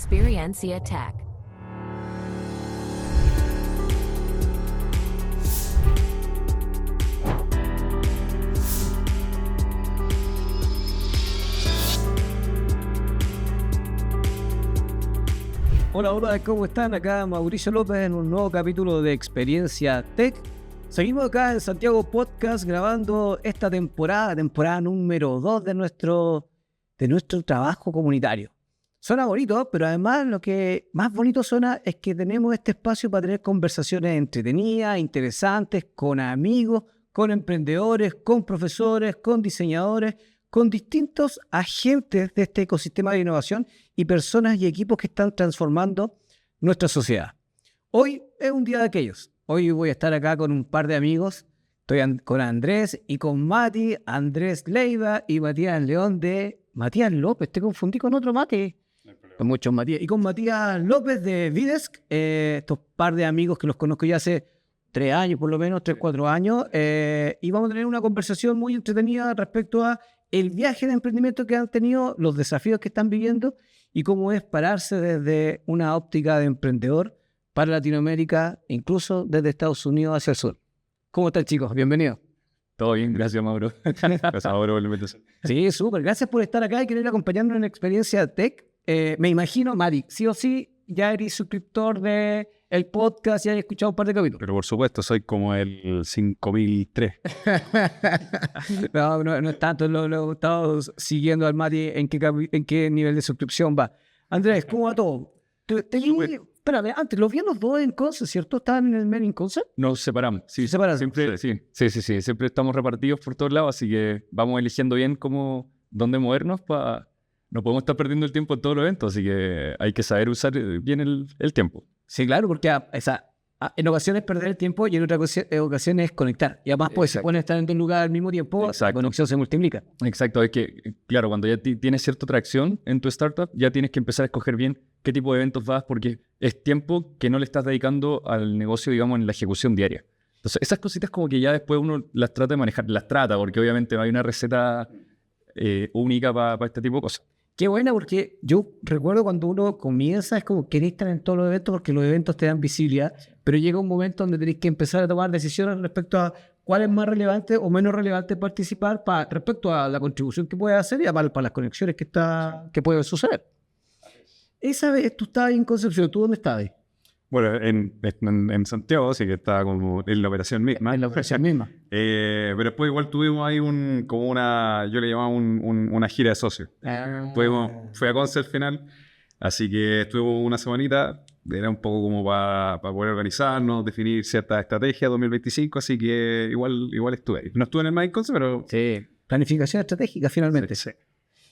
Experiencia Tech. Hola, hola, ¿cómo están? Acá Mauricio López en un nuevo capítulo de Experiencia Tech. Seguimos acá en Santiago Podcast grabando esta temporada número 2 de nuestro trabajo comunitario. Suena bonito, pero además lo que más bonito suena es que tenemos este espacio para tener conversaciones entretenidas, interesantes, con amigos, con emprendedores, con profesores, con diseñadores, con distintos agentes de este ecosistema de innovación y personas y equipos que están transformando nuestra sociedad. Hoy es un día de aquellos. Hoy voy a estar acá con un par de amigos. Estoy con Andrés y con Mati, Andrés Leiva y Matías León de Matías López. Te confundí con otro Mati. No hay problema. Con muchos Matías. Y con Matías López de Videsk. Estos par de amigos que los conozco ya hace 3 años, por lo menos, 3, 4 años. Y vamos a tener una conversación muy entretenida respecto a el viaje de emprendimiento que han tenido, los desafíos que están viviendo y cómo es pararse desde una óptica de emprendedor para Latinoamérica, incluso desde Estados Unidos hacia el sur. ¿Cómo están, chicos? Bienvenidos. Todo bien, gracias, Mauro. Gracias, Mauro, por la invitación. Sí, súper. Gracias por estar acá y querer acompañarnos en Experiencia Tech. Me imagino, Mari, sí o sí, ya eres suscriptor del podcast y has escuchado un par de capítulos. Pero por supuesto, soy como el 5003. No es tanto, lo he estado siguiendo al Mati en qué nivel de suscripción va. Andrés, ¿cómo va todo? Espérame, antes, los vi los dos en Concept, ¿cierto? ¿Estaban en el main Concept? Nos separamos, sí. ¿Separados? Siempre, sí. Siempre estamos repartidos por todos lados, así que vamos eligiendo bien dónde movernos para... No podemos estar perdiendo el tiempo en todos los eventos, así que hay que saber usar bien el tiempo. Sí, claro, porque en ocasiones perder el tiempo y en otras ocasiones conectar. Y además, pues, se pueden estar en 2 lugares al mismo tiempo, la conexión se multiplica. Exacto, es que, claro, cuando ya tienes cierta tracción en tu startup, ya tienes que empezar a escoger bien qué tipo de eventos vas, porque es tiempo que no le estás dedicando al negocio, digamos, en la ejecución diaria. Entonces, esas cositas como que ya después uno las trata de manejar, porque obviamente no hay una receta única para este tipo de cosas. Qué buena, porque yo recuerdo cuando uno comienza, es como querer estar en todos los eventos porque los eventos te dan visibilidad, pero llega un momento donde tenés que empezar a tomar decisiones respecto a cuál es más relevante o menos relevante participar respecto a la contribución que puedes hacer y para las conexiones que pueden suceder. Esa vez tú estabas en Concepción, ¿tú dónde estabas? Bueno, en Santiago, sí que estaba como en la operación misma. En la operación misma. Pero después igual tuvimos ahí yo le llamaba una gira de socios. Fui a Conce al final, así que estuvimos una semanita. Era un poco como para poder organizarnos, definir cierta estrategia 2025, así que igual estuve ahí. No estuve en el Main Conce, pero... Sí, planificación estratégica finalmente. Sí.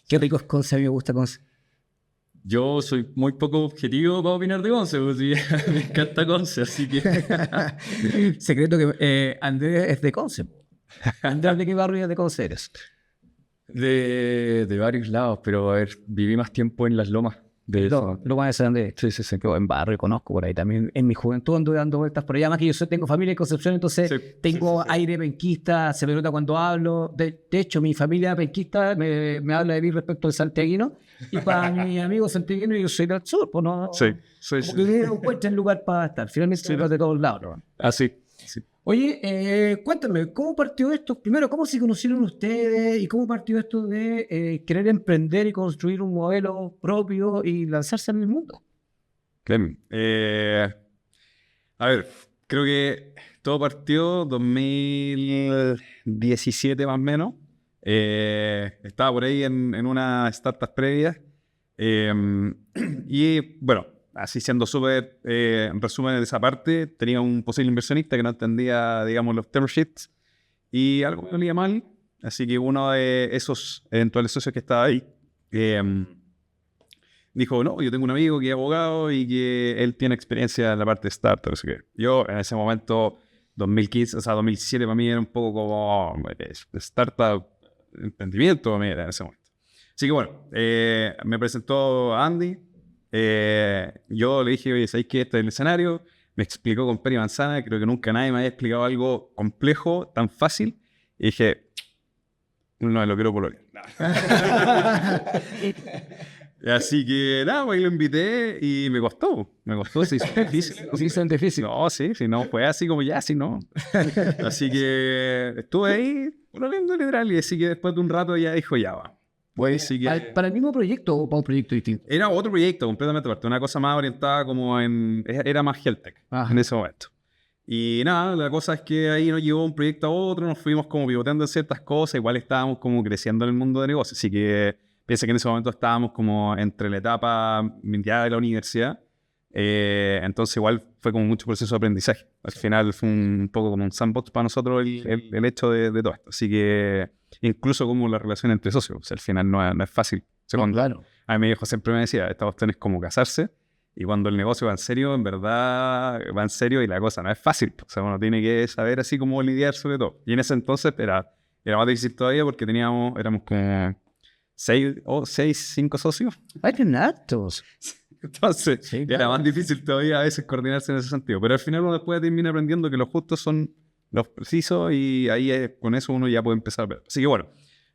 Qué rico es Conce, a mí me gusta Conce. Yo soy muy poco objetivo para opinar de Conce, pues sí, me encanta Conce, así que... Secreto que Andrés es de Conce. Andrés, ¿de qué barrio de Conce eres? De varios lados, pero a ver, viví más tiempo en Las Lomas. Lomas de San Andrés. Sí. Yo en barrio conozco por ahí también. En mi juventud anduve dando vueltas por allá. Más que yo tengo familia en Concepción, entonces tengo aire penquista, se me nota cuando hablo. De hecho, mi familia penquista me habla de mí respecto al santiaguino. Y para mis amigos santiaguinos, yo soy del sur, pues no. Sí. Porque no encuentran lugar para estar. Finalmente se de todos lados, ¿no? Así. Sí. Oye, cuéntame, ¿cómo partió esto? Primero, ¿cómo se conocieron ustedes? ¿Y cómo partió esto de querer emprender y construir un modelo propio y lanzarse en el mundo? Clem, a ver, creo que todo partió 2017 más o menos. Estaba por ahí en una startup previa. Y bueno, así siendo súper en resumen de esa parte, tenía un posible inversionista que no entendía, digamos, los term sheets y algo me olía mal. Así que uno de esos eventuales socios que estaba ahí dijo, no, yo tengo un amigo que es abogado y que él tiene experiencia en la parte de startup. Así que yo en ese momento, 2015, o sea, 2017 para mí era un poco como startup, emprendimiento mira, en ese momento. Así que bueno, me presentó Andy. Yo le dije, oye, ¿sabéis qué? Este es el escenario. Me explicó con pera y manzana. Creo que nunca nadie me había explicado algo complejo, tan fácil. Y dije, no, lo quiero pololear. Así que nada, pues ahí lo invité y me costó, se hizo difícil. Sí, son difíciles. No, sí, no, fue así como ya, sí, no. Así que estuve ahí, lo lindo literal, y así que después de un rato ya dijo, ya va. Pues sí que... ¿Para el mismo proyecto o para un proyecto distinto? Era otro proyecto completamente aparte, una cosa más orientada como era más health tech en ese momento. Y nada, la cosa es que ahí nos llevó un proyecto a otro, nos fuimos como pivoteando en ciertas cosas, igual estábamos como creciendo en el mundo de negocios, así que piensa que en ese momento estábamos como entre la etapa ya de la universidad, entonces igual fue como mucho proceso de aprendizaje. Al final fue un poco como un sandbox para nosotros el hecho de todo esto, así que incluso como la relación entre socios, o sea, al final no es fácil. O sea, Claro. A mí mi viejo siempre me decía, esta cuestión es como casarse, y cuando el negocio va en serio, en verdad va en serio y la cosa no es fácil. O sea, uno tiene que saber así cómo lidiar sobre todo. Y en ese entonces era más difícil todavía porque éramos como 5 socios. ¡Ay, qué natos! Entonces Sí, era más difícil todavía a veces coordinarse en ese sentido. Pero al final uno después termina aprendiendo que los justos son los precisos y ahí con eso uno ya puede empezar a ver. Así que bueno,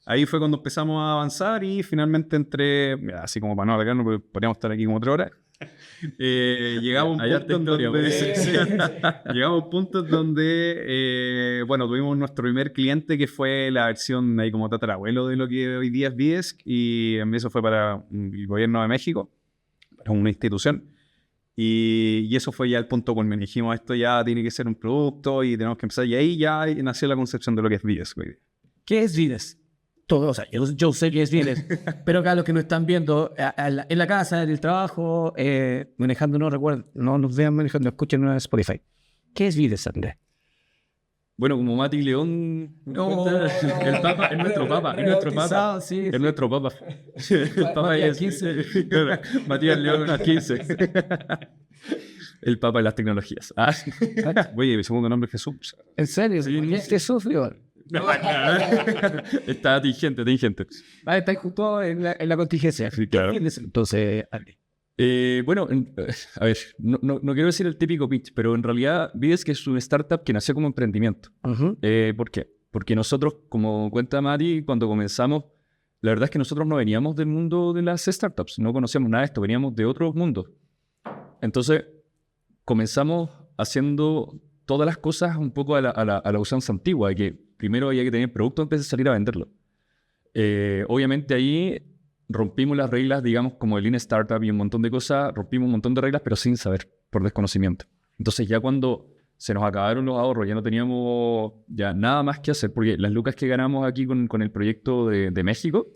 ahí fue cuando empezamos a avanzar y finalmente mira, así como para no alargarnos, porque podríamos estar aquí como 3 horas. Llegamos a un punto donde bueno, tuvimos nuestro primer cliente que fue la versión ahí como tatarabuelo de lo que hoy día es Videsk, y eso fue para el gobierno de México, para una institución, y eso fue ya el punto culminante. Dijimos, esto ya tiene que ser un producto y tenemos que empezar, y ahí ya nació la concepción de lo que es Videsk hoy día. ¿Qué es Videsk? Todo, o sea, yo sé que es Videsk, pero acá los que nos están viendo en la casa, en el trabajo, manejando, no recuerdo, no nos vean manejando, escuchen en Spotify. ¿Qué es Videsk, Andrés? Bueno, como Mati León, el Papa, es nuestro Papa, es nuestro Papa, sí, es nuestro Papa. El Papa Matías es 15. Matías León 15. El Papa de las tecnologías. Oye, mi segundo nombre es Jesús. ¿En serio? ¿Qué sufrió? Está tingente. Está justo en la contingencia. Sí, claro. Entonces, Andrés. Bueno, a ver, no quiero decir el típico pitch, pero en realidad Videsk es una startup que nació como emprendimiento. ¿Por qué? Porque nosotros, como cuenta Mati, cuando comenzamos, la verdad es que nosotros no veníamos del mundo de las startups, no conocíamos nada de esto, veníamos de otros mundos. Entonces, comenzamos haciendo todas las cosas un poco a la usanza antigua, de que primero había que tener producto antes de salir a venderlo. Obviamente ahí rompimos las reglas, digamos, como el Lean Startup y un montón de cosas, rompimos un montón de reglas, pero sin saber, por desconocimiento. Entonces ya cuando se nos acabaron los ahorros, ya no teníamos ya nada más que hacer, porque las lucas que ganamos aquí con el proyecto de México,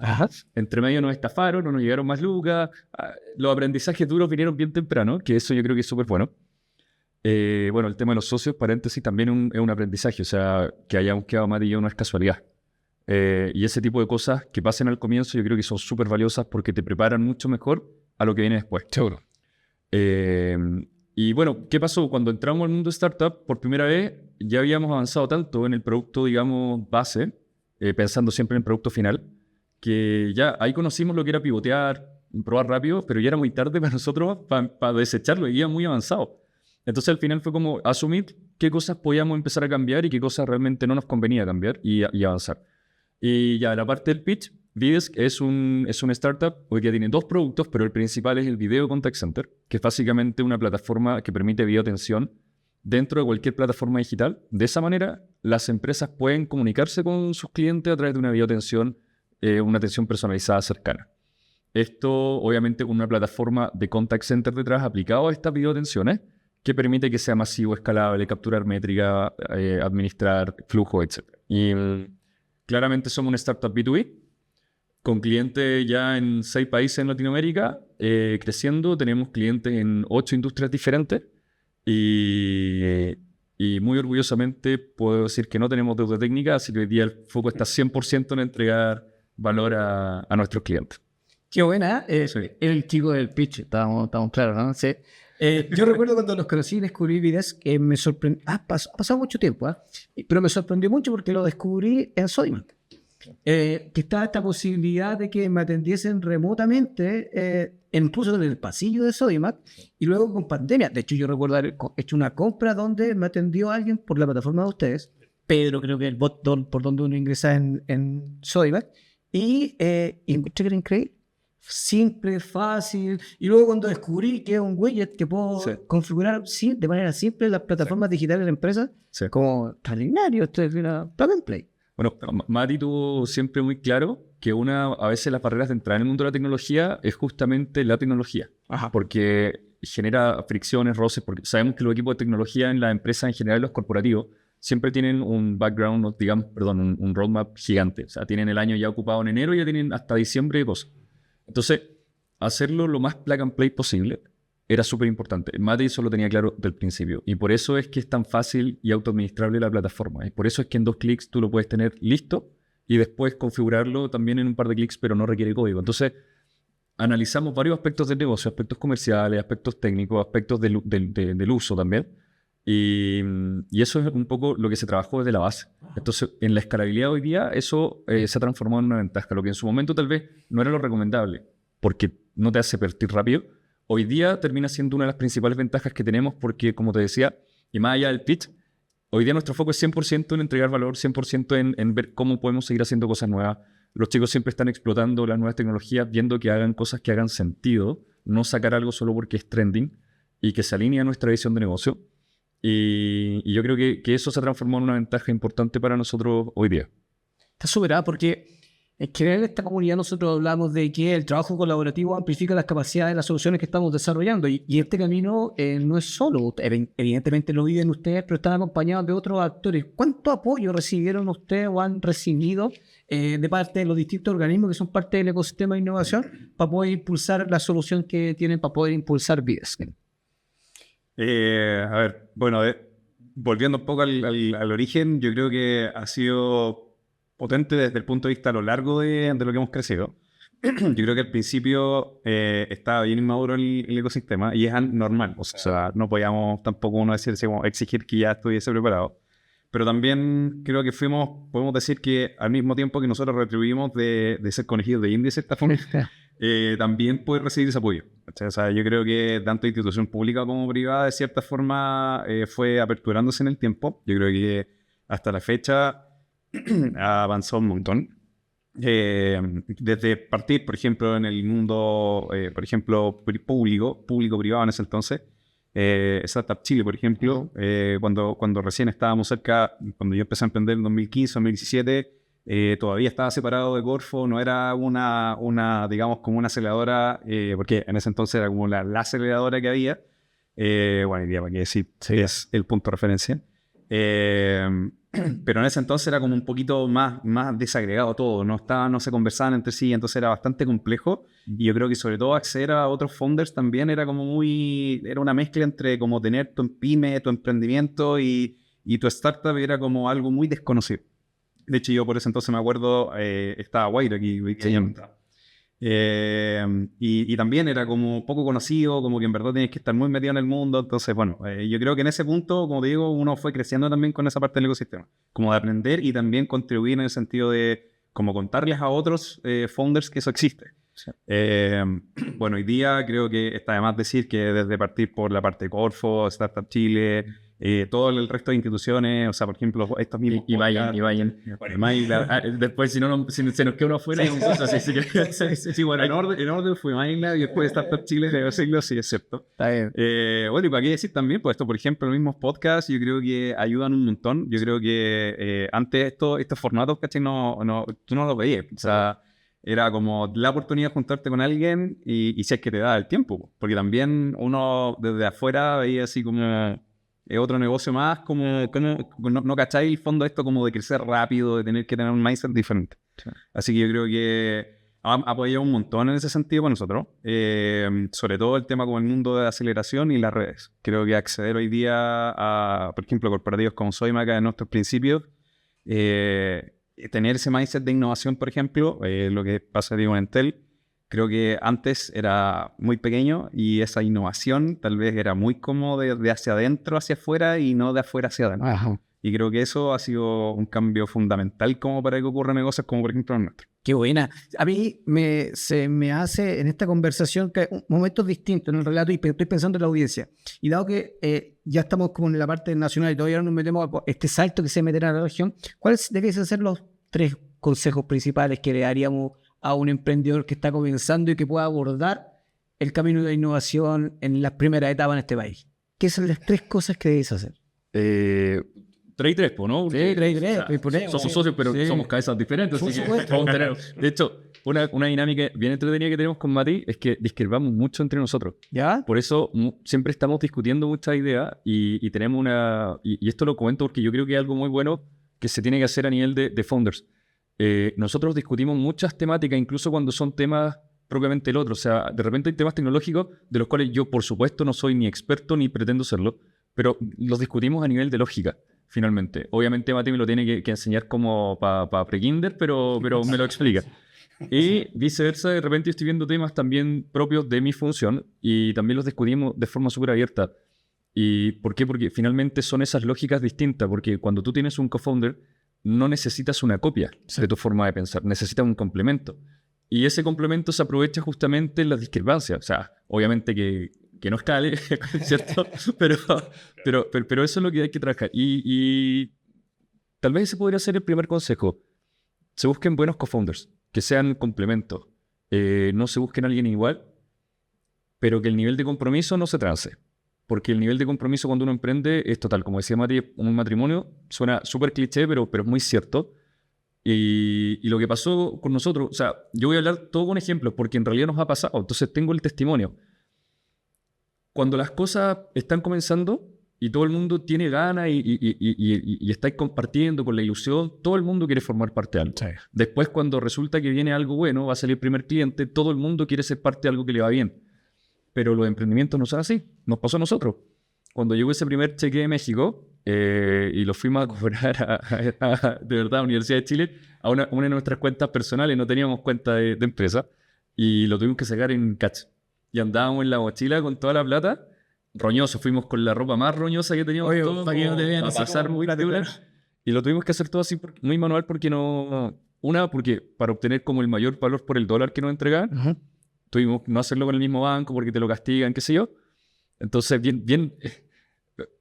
entre medio nos estafaron, no nos llegaron más lucas, los aprendizajes duros vinieron bien temprano, que eso yo creo que es súper bueno. Bueno, el tema de los socios, paréntesis, también es un aprendizaje, o sea, que hayamos quedado Mati y yo no es casualidad. Y ese tipo de cosas que pasen al comienzo yo creo que son súper valiosas porque te preparan mucho mejor a lo que viene después. Seguro. Y bueno, ¿qué pasó? Cuando entramos al mundo de startup, por primera vez ya habíamos avanzado tanto en el producto, digamos, base, pensando siempre en el producto final, que ya ahí conocimos lo que era pivotear, probar rápido, pero ya era muy tarde para nosotros para desecharlo, y ya muy avanzado. Entonces al final fue como asumir qué cosas podíamos empezar a cambiar y qué cosas realmente no nos convenía cambiar y avanzar. Y ya, la parte del pitch, Videsk es una startup hoy que tiene 2 productos, pero el principal es el Video Contact Center, que es básicamente una plataforma que permite videoatención dentro de cualquier plataforma digital. De esa manera, las empresas pueden comunicarse con sus clientes a través de una videoatención, una atención personalizada cercana. Esto, obviamente, con una plataforma de contact center detrás aplicado a estas videoatenciones, que permite que sea masivo, escalable, capturar métrica, administrar flujo, etc. Y claramente somos una startup B2B, con clientes ya en 6 países en Latinoamérica, creciendo. Tenemos clientes en 8 industrias diferentes y muy orgullosamente puedo decir que no tenemos deuda técnica, así que hoy día el foco está 100% en entregar valor a nuestros clientes. Qué buena, Sí. el chico del pitch, estamos claros, ¿no? Sí. Yo recuerdo cuando los conocí y descubrí Videsk, que me sorprendió. Ha pasado mucho tiempo, pero me sorprendió mucho porque lo descubrí en Sodimac. Que estaba esta posibilidad de que me atendiesen remotamente, incluso en el pasillo de Sodimac, y luego con pandemia. De hecho, yo recuerdo haber hecho una compra donde me atendió alguien por la plataforma de ustedes, Pedro, creo que el bot por donde uno ingresa en Sodimac, y encontré que era increíble. simple, fácil. Y luego cuando descubrí que es un widget que puedo configurar de manera simple en las plataformas digitales de la empresa, como extraordinario, esto es una plug and play. Bueno, Mati tuvo siempre muy claro que a veces las barreras de entrar en el mundo de la tecnología es justamente la tecnología. Ajá. Porque genera fricciones, roces, porque sabemos que los equipos de tecnología en las empresas en general, los corporativos, siempre tienen un background, digamos, un roadmap gigante. O sea, tienen el año ya ocupado en enero y ya tienen hasta diciembre de cosas. Entonces, hacerlo lo más plug and play posible era súper importante. Mati eso lo tenía claro del principio. Y por eso es que es tan fácil y autoadministrable la plataforma. Y por eso es que en 2 clics tú lo puedes tener listo y después configurarlo también en un par de clics, pero no requiere código. Entonces, analizamos varios aspectos del negocio, aspectos comerciales, aspectos técnicos, aspectos del uso también. Y eso es un poco lo que se trabajó desde la base. Entonces, en la escalabilidad hoy día, eso se ha transformado en una ventaja. Lo que en su momento tal vez no era lo recomendable, porque no te hace partir rápido. Hoy día termina siendo una de las principales ventajas que tenemos porque, como te decía, y más allá del pitch, hoy día nuestro foco es 100% en entregar valor, 100% en ver cómo podemos seguir haciendo cosas nuevas. Los chicos siempre están explotando las nuevas tecnologías, viendo que hagan cosas que hagan sentido, no sacar algo solo porque es trending y que se alinee a nuestra visión de negocio. Y yo creo que eso se ha transformado en una ventaja importante para nosotros hoy día. Está superada porque en general en esta comunidad nosotros hablamos de que el trabajo colaborativo amplifica las capacidades de las soluciones que estamos desarrollando y este camino no es solo, evidentemente lo viven ustedes, pero están acompañados de otros actores. ¿Cuánto apoyo recibieron ustedes o han recibido de parte de los distintos organismos que son parte del ecosistema de innovación para poder impulsar la solución que tienen para poder impulsar vidas? A ver, bueno, volviendo un poco al origen, yo creo que ha sido potente desde el punto de vista a lo largo de lo que hemos crecido. Yo creo que al principio estaba bien inmaduro el ecosistema y es normal. O sea, no podíamos tampoco uno decirse como exigir que ya estuviese preparado. Pero también creo que podemos decir que al mismo tiempo que nosotros retribuimos de ser conejillos de India de cierta forma, también puede recibir ese apoyo. O sea, yo creo que tanto institución pública como privada de cierta forma fue aperturándose en el tiempo. Yo creo que hasta la fecha ha avanzado un montón. Desde partir, por ejemplo, en el mundo, por ejemplo, público-privado en ese entonces, Startup Chile, por ejemplo, cuando recién estábamos cerca, cuando yo empecé a emprender en 2015, 2017, todavía estaba separado de Corfo, no era una digamos, como una aceleradora, porque en ese entonces era como la aceleradora que había. Bueno, hoy día, para qué decir, es el punto de referencia. Pero en ese entonces era como un poquito más desagregado todo, no se conversaban entre sí, entonces era bastante complejo. Y yo creo que sobre todo acceder a otros founders también era como era una mezcla entre como tener tu pyme, tu emprendimiento y tu startup era como algo muy desconocido. De hecho, yo por ese entonces me acuerdo, estaba Guaira aquí, y también era como poco conocido, como que en verdad tienes que estar muy metido en el mundo. Entonces, bueno, yo creo que en ese punto, como te digo, uno fue creciendo también con esa parte del ecosistema, como de aprender y también contribuir en el sentido de como contarles a otros founders que eso existe. Sí. Bueno, hoy día creo que está de más decir que desde partir por la parte de Corfo, Startup Chile, todo el resto de instituciones, o sea, por ejemplo, estos mismos... Y vayan. Bueno, después, si se nos queda uno afuera, sí, bueno, en orden fue MindLab y después Startup Chile, debo decirlo, sí, es cierto. Está bien. Bueno, y para qué decir también, pues esto, por ejemplo, los mismos podcasts, yo creo que ayudan un montón. Yo creo que antes estos formatos, ¿cachai? Tú no los veías, o sea... Era como la oportunidad de juntarte con alguien y si es que te da el tiempo. Porque también uno desde afuera veía así como otro negocio más, como no cacháis el fondo de esto como de crecer rápido, de tener que tener un mindset diferente. Sí. Así que yo creo que ha apoyado un montón en ese sentido para nosotros. Sobre todo el tema como el mundo de aceleración y las redes. Creo que acceder hoy día a, por ejemplo, corporativos como Soymaca en nuestros principios, tener ese mindset de innovación, por ejemplo, lo que pasa digo, en Entel, creo que antes era muy pequeño y esa innovación tal vez era muy como de hacia adentro hacia afuera y no de afuera hacia adentro. Ajá. Y creo que eso ha sido un cambio fundamental como para que ocurran negocios como por ejemplo el nuestro. Qué buena. A mí se me hace en esta conversación que hay momentos distintos en el relato y estoy pensando en la audiencia. Y dado que ya estamos como en la parte nacional y todavía no nos metemos a este salto que se meterá a la región, ¿cuáles debiesen ser los 3 consejos principales que le daríamos a un emprendedor que está comenzando y que pueda abordar el camino de la innovación en las primeras etapas en este país? ¿Qué son las 3 cosas que debes hacer? Trade 3, ¿no? Sí, Trade 3, ponemos. Somos socios, pero somos cabezas diferentes. Por Así que supuesto. vamos a tener, de hecho, una dinámica bien entretenida que tenemos con Mati es que discrepamos mucho entre nosotros. ¿Ya? Por eso siempre estamos discutiendo muchas ideas y tenemos una... Y esto lo comento porque yo creo que es algo muy bueno que se tiene que hacer a nivel de founders. Nosotros discutimos muchas temáticas, incluso cuando son temas propiamente el otro. O sea, de repente hay temas tecnológicos de los cuales yo, por supuesto, no soy ni experto ni pretendo serlo, pero los discutimos a nivel de lógica, finalmente. Obviamente Mati me lo tiene que enseñar como para pre-kinder, pero me lo explica. Y viceversa, de repente yo estoy viendo temas también propios de mi función y también los discutimos de forma súper abierta. ¿Y por qué? Porque finalmente son esas lógicas distintas, porque cuando tú tienes un co-founder, no necesitas una copia de tu forma de pensar, necesitas un complemento. Y ese complemento se aprovecha justamente en las discrepancias. O sea, obviamente que no escale, ¿cierto? Pero eso es lo que hay que trabajar. Y tal vez ese podría ser el primer consejo. Se busquen buenos co-founders, que sean complementos. No se busquen a alguien igual, pero que el nivel de compromiso no se transe. Porque el nivel de compromiso cuando uno emprende es total. Como decía Mati, un matrimonio suena súper cliché, pero es muy cierto. Y lo que pasó con nosotros, o sea, yo voy a hablar todo con ejemplos, porque en realidad nos ha pasado. Entonces tengo el testimonio. Cuando las cosas están comenzando y todo el mundo tiene ganas y estáis compartiendo con la ilusión, todo el mundo quiere formar parte de algo. Sí. Después, cuando resulta que viene algo bueno, va a salir el primer cliente, todo el mundo quiere ser parte de algo que le va bien. Pero los emprendimientos no son así. Nos pasó a nosotros. Cuando llegó ese primer cheque de México y lo fuimos a cobrar de verdad, a Universidad de Chile, a una de nuestras cuentas personales, no teníamos cuenta de empresa, y lo tuvimos que sacar en cash. Y andábamos en la mochila con toda la plata, roñoso, fuimos con la ropa más roñosa que teníamos. Oye, todo, para que no te vean a así pasar como muy dura. Y lo tuvimos que hacer todo así, muy manual, porque no... porque para obtener como el mayor valor por el dólar que nos entregaban, tuvimos que no hacerlo con el mismo banco porque te lo castigan, qué sé yo. Entonces, bien...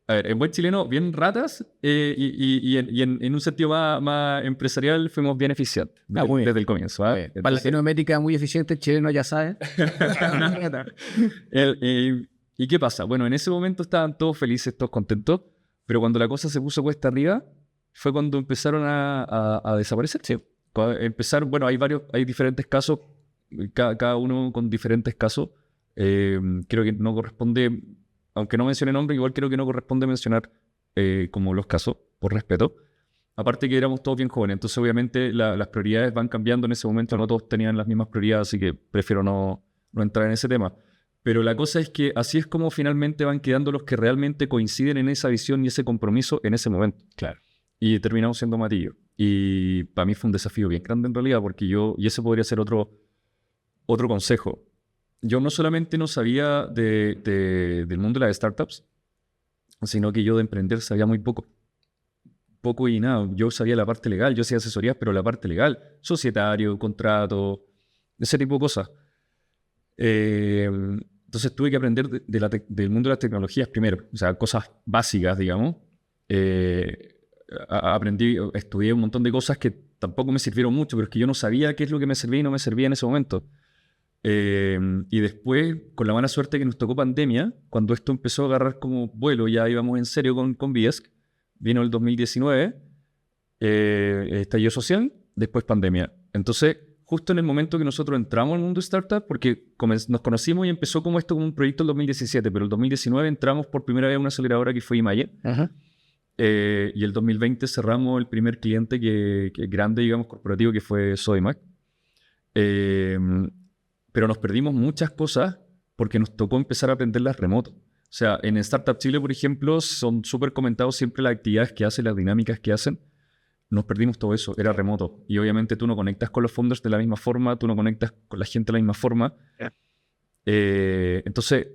A ver, en buen chileno, bien ratas, y en un sentido más empresarial fuimos bien eficientes desde el comienzo. ¿Ah? Para Latinoamérica muy eficiente, chileno ya saben. ¿Y qué pasa? Bueno, en ese momento estaban todos felices, todos contentos, pero cuando la cosa se puso cuesta arriba, fue cuando empezaron a desaparecer. Sí. Empezaron, bueno, hay diferentes casos, cada uno con diferentes casos. Creo que no corresponde, aunque no mencione nombre, igual creo que no corresponde mencionar como los casos, por respeto. Aparte que éramos todos bien jóvenes, entonces obviamente las prioridades van cambiando en ese momento, no todos tenían las mismas prioridades, así que prefiero no entrar en ese tema. Pero la cosa es que así es como finalmente van quedando los que realmente coinciden en esa visión y ese compromiso en ese momento. Claro. Y terminamos siendo Matillo. Y para mí fue un desafío bien grande en realidad, porque y ese podría ser otro consejo. Yo no solamente no sabía del mundo de las startups, sino que yo de emprender sabía muy poco. Poco y nada. Yo sabía la parte legal, yo hacía asesorías, pero la parte legal, societario, contrato, ese tipo de cosas. Entonces tuve que aprender del mundo de las tecnologías primero, o sea, cosas básicas, digamos. Estudié un montón de cosas que tampoco me sirvieron mucho, pero es que yo no sabía qué es lo que me servía y no me servía en ese momento. Y después, con la mala suerte que nos tocó pandemia, cuando esto empezó a agarrar como vuelo, ya íbamos en serio con Bidesk, vino el 2019, estallido social, después pandemia. Entonces, justo en el momento que nosotros entramos al mundo de startup, porque nos conocimos y empezó como esto como un proyecto el 2017, pero el 2019 entramos por primera vez a una aceleradora que fue Imagen. Y el 2020 cerramos el primer cliente que grande, digamos, corporativo, que fue Sodimac. Pero nos perdimos muchas cosas porque nos tocó empezar a aprenderlas remoto. O sea, en Startup Chile, por ejemplo, son súper comentados siempre las actividades que hacen, las dinámicas que hacen. Nos perdimos todo eso, era remoto. Y obviamente tú no conectas con los founders de la misma forma, tú no conectas con la gente de la misma forma. Entonces,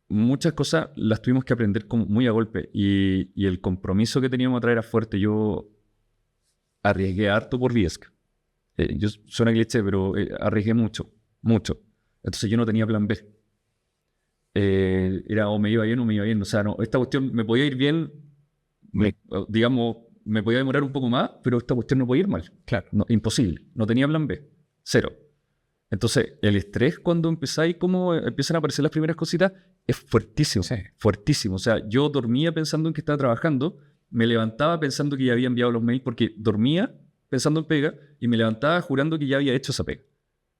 muchas cosas las tuvimos que aprender como muy a golpe. Y el compromiso que teníamos a traer era fuerte. Yo arriesgué harto por Bidesk. Suena cliché, pero arriesgué mucho. Entonces yo no tenía plan B. Era o me iba bien o me iba bien. O sea, no, esta cuestión me podía ir bien, digamos, me podía demorar un poco más, pero esta cuestión no podía ir mal. Claro. No, imposible. No tenía plan B. Cero. Entonces, el estrés cuando empezáis, como empiezan a aparecer las primeras cositas, es fuertísimo, fuertísimo. O sea, yo dormía pensando en que estaba trabajando, me levantaba pensando que ya había enviado los mails porque dormía pensando en pega y me levantaba jurando que ya había hecho esa pega.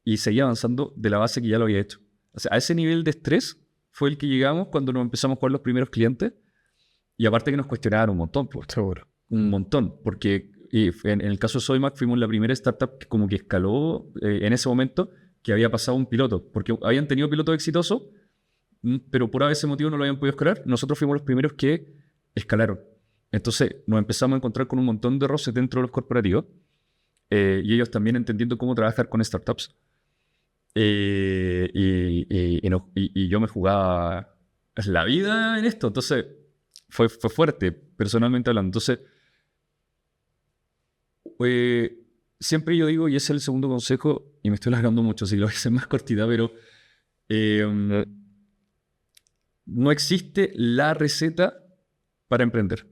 Y seguía avanzando de la base que ya lo había hecho. O sea, a ese nivel de estrés fue el que llegamos cuando nos empezamos a jugar los primeros clientes. Y aparte que nos cuestionaron un montón, pues. Seguro. Un montón. Porque en el caso de Sodimac fuimos la primera startup que como que escaló en ese momento que había pasado un piloto. Porque habían tenido pilotos exitosos, pero por ese motivo no lo habían podido escalar. Nosotros fuimos los primeros que escalaron. Entonces nos empezamos a encontrar con un montón de roces dentro de los corporativos. Y ellos también entendiendo cómo trabajar con startups. Y yo me jugaba la vida en esto. Entonces fue fuerte, personalmente hablando. Entonces, siempre yo digo, y ese es el segundo consejo, y me estoy largando mucho, así que lo voy a hacer más cortita, pero no existe la receta para emprender.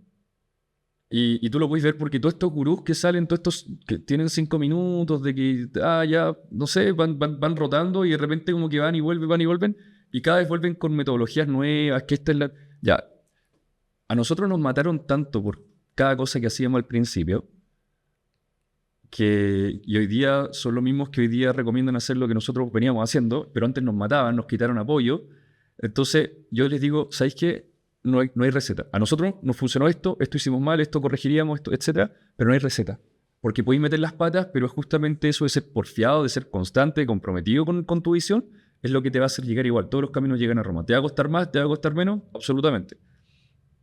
Y tú lo puedes ver porque todos estos gurús que salen, todos estos que tienen 5 minutos de que, ya, no sé, van rotando y de repente como que van y vuelven, y cada vez vuelven con metodologías nuevas, que esta es la... Ya, a nosotros nos mataron tanto por cada cosa que hacíamos al principio, y hoy día son los mismos que hoy día recomiendan hacer lo que nosotros veníamos haciendo, pero antes nos mataban, nos quitaron apoyo. Entonces yo les digo, ¿sabéis qué? No hay receta. A nosotros nos funcionó esto hicimos mal, esto corregiríamos, esto, etcétera, pero no hay receta. Porque podéis meter las patas, pero es justamente eso de ser porfiado, de ser constante, comprometido con tu visión, es lo que te va a hacer llegar igual. Todos los caminos llegan a Roma. ¿Te va a costar más? ¿Te va a costar menos? Absolutamente.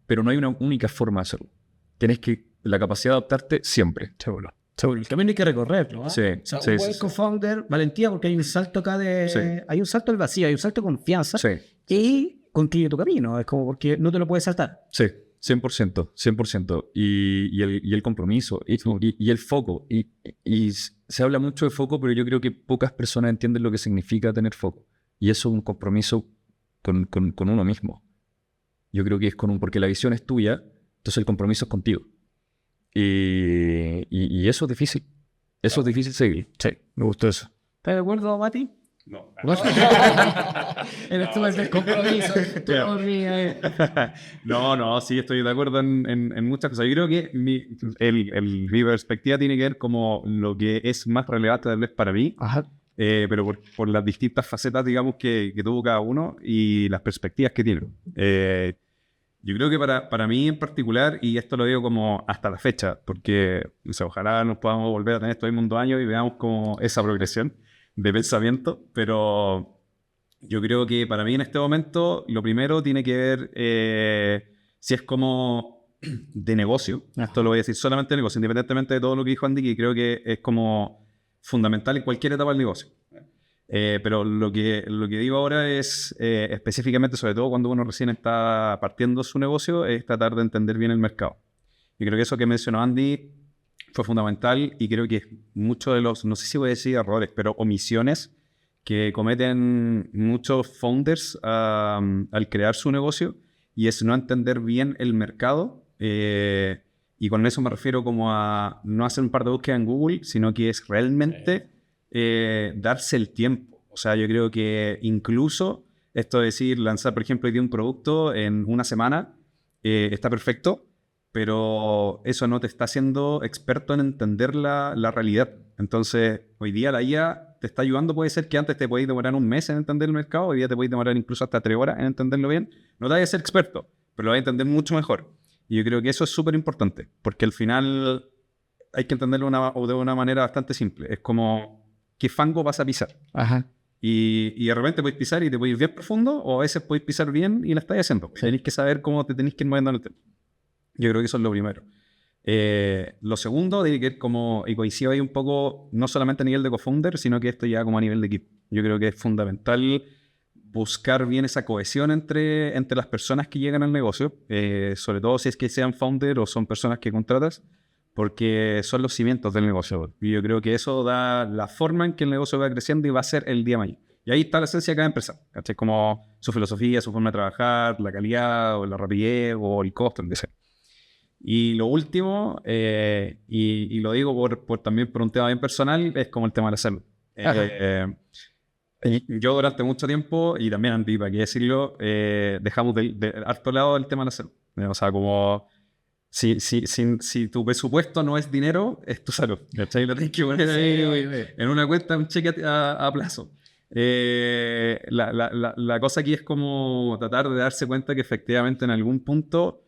Pero no hay una única forma de hacerlo. Tienes la capacidad de adaptarte siempre. Seguro. El camino hay que recorrerlo. Sí, o sea, un buen co-founder, valentía, porque hay un salto acá de... Sí. Hay un salto al vacío, hay un salto de confianza. Sí. Y construye tu camino. Es como porque no te lo puedes saltar. Sí, 100%. Y el compromiso y el foco. Y se habla mucho de foco, pero yo creo que pocas personas entienden lo que significa tener foco. Y eso es un compromiso con uno mismo. Yo creo que es porque la visión es tuya, entonces el compromiso es contigo. Y eso es difícil. Eso es difícil seguir. Sí, me gustó eso. ¿Estás de acuerdo, Mati? No. Eres tú el del compromiso. No, sí, estoy de acuerdo en muchas cosas. Yo creo que mi perspectiva tiene que ver como lo que es más relevante tal vez para mí. Ajá. Pero por las distintas facetas, digamos, que tuvo cada uno y las perspectivas que tiene. Yo creo que para mí en particular, y esto lo digo como hasta la fecha, porque o sea, ojalá nos podamos volver a tener estos mismos 2 años y veamos como esa progresión de pensamiento, pero yo creo que para mí en este momento lo primero tiene que ver si es como de negocio. Esto lo voy a decir solamente de negocio, independientemente de todo lo que dijo Andy, que creo que es como fundamental en cualquier etapa del negocio. Pero lo que digo ahora es específicamente, sobre todo cuando uno recién está partiendo su negocio, es tratar de entender bien el mercado. Yo creo que eso que mencionó Andy fue fundamental y creo que muchos de los, no sé si voy a decir errores, pero omisiones que cometen muchos founders al crear su negocio, y es no entender bien el mercado. Y con eso me refiero como a no hacer un par de búsquedas en Google, sino que es realmente darse el tiempo. O sea, yo creo que incluso esto de decir, lanzar, por ejemplo, hoy día un producto en una semana, está perfecto, pero eso no te está haciendo experto en entender la realidad. Entonces, hoy día la IA te está ayudando. Puede ser que antes te podías demorar un mes en entender el mercado, hoy día te podías demorar incluso hasta 3 horas en entenderlo bien. No te vayas a ser experto, pero lo vas a entender mucho mejor. Y yo creo que eso es súper importante, porque al final hay que entenderlo de una manera bastante simple. Es como, ¿qué fango vas a pisar? Ajá. Y de repente podéis pisar y te podéis ir bien profundo, o a veces podéis pisar bien y la estáis haciendo. Tenéis que saber cómo te tenéis que ir moviendo en el tiempo. Yo creo que eso es lo primero. Lo segundo, tiene que ver como, y coincido ahí un poco, no solamente a nivel de co-founder, sino que esto ya como a nivel de equipo. Yo creo que es fundamental buscar bien esa cohesión entre las personas que llegan al negocio, sobre todo si es que sean founder o son personas que contratas, porque son los cimientos del negocio. Y yo creo que eso da la forma en que el negocio va creciendo y va a ser el día de mañana. Y ahí está la esencia de cada empresa, ¿cachai? Como su filosofía, su forma de trabajar, la calidad o la rapidez o el costo, lo que sea. Y lo último, y lo digo también por un tema bien personal, es como el tema de la salud. Y yo durante mucho tiempo, y también Andy, para qué decirlo, dejamos de harto lado el tema de la salud. O sea, como si tu presupuesto no es dinero, es tu salud. ¿Cachai? Lo tienes que poner ahí en una cuenta, un cheque a plazo. La cosa aquí es como tratar de darse cuenta que efectivamente en algún punto,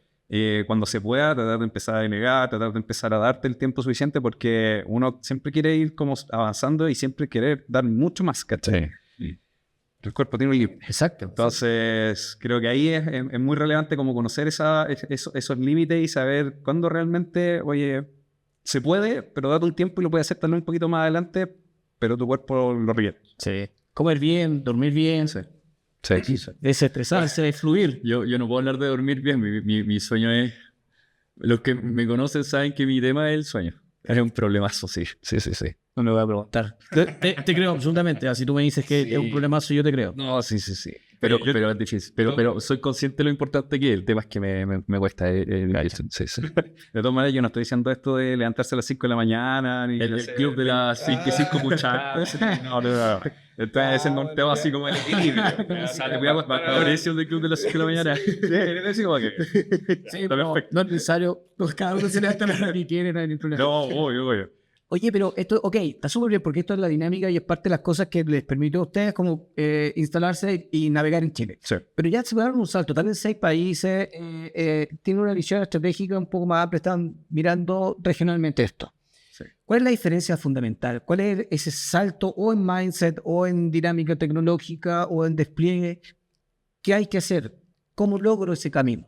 cuando se pueda, tratar de empezar a delegar, tratar de empezar a darte el tiempo suficiente, porque uno siempre quiere ir como avanzando y siempre quiere dar mucho más, ¿cachai? Sí. El cuerpo tiene un límite. Exacto. Entonces, creo que ahí es muy relevante como conocer esos límites y saber cuándo realmente, oye, se puede, pero date un tiempo y lo puedes hacer también un poquito más adelante, pero tu cuerpo lo requiere. Sí. Comer bien, dormir bien. Sí. Desestresarse, fluir. Yo no puedo hablar de dormir bien. Mi sueño es... Los que me conocen saben que mi tema es el sueño. Es un problemazo, sí. No me voy a preguntar. Te creo absolutamente. Si tú me dices que es un problemazo, yo te creo. No, sí. Pero es difícil. Pero soy consciente de lo importante que es. El tema es que me cuesta. Sí. De todas maneras, yo no estoy diciendo esto de levantarse a las 5 de la mañana. Ni el club de las 5 muchachos. No. Estás haciendo un tema así como el equilibrio. O sea, te voy a precios del club de las 5 de la mañana. Sí, como que... Sí, no es necesario. Cada uno se levanta a la hora y quiere, no hay ningún problema. No, obvio. Oye, pero esto, está súper bien porque esto es la dinámica y es parte de las cosas que les permitió a ustedes como instalarse y navegar en Chile. Sí. Pero ya se pegaron un salto, están en 6 países, tienen una visión estratégica un poco más amplia, están mirando regionalmente esto. Sí. ¿Cuál es la diferencia fundamental? ¿Cuál es ese salto o en mindset o en dinámica tecnológica o en despliegue? ¿Qué hay que hacer? ¿Cómo logro ese camino?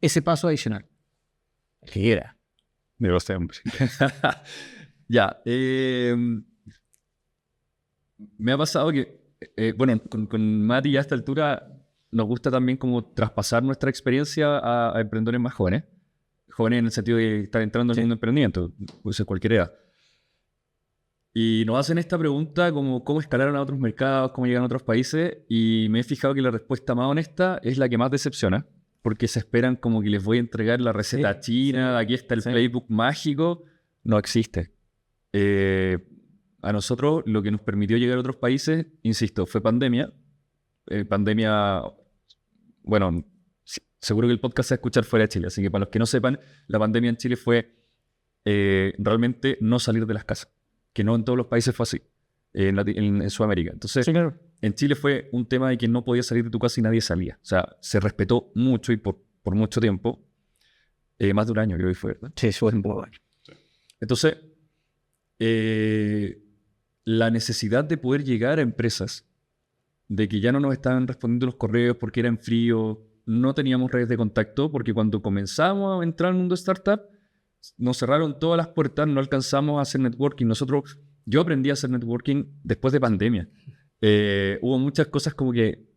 Ese paso adicional. ¿Qué era? Digo, hombre. Ya, me ha pasado que, bueno, con Mati ya a esta altura nos gusta también como traspasar nuestra experiencia a emprendedores más jóvenes. Jóvenes en el sentido de estar entrando en el mundo del emprendimiento, puede ser cualquier edad. Y nos hacen esta pregunta como cómo escalaron a otros mercados, cómo llegan a otros países, y me he fijado que la respuesta más honesta es la que más decepciona, porque se esperan como que les voy a entregar la receta china, aquí está el playbook mágico. No existe. A nosotros lo que nos permitió llegar a otros países, insisto, fue pandemia. Bueno, seguro que el podcast se va a escuchar fuera de Chile, así que para los que no sepan, la pandemia en Chile fue realmente no salir de las casas, que no en todos los países fue así, en Sudamérica. Entonces, Sí, claro. En Chile fue un tema de que no podías salir de tu casa y nadie salía. O sea, se respetó mucho y por mucho tiempo, más de un año creo que fue, ¿verdad? Sí, fue un poco. Entonces, la necesidad de poder llegar a empresas, de que ya no nos estaban respondiendo los correos porque eran fríos, no teníamos redes de contacto, porque cuando comenzamos a entrar al mundo startup, nos cerraron todas las puertas, no alcanzamos a hacer networking. Yo aprendí a hacer networking después de pandemia. Hubo muchas cosas como que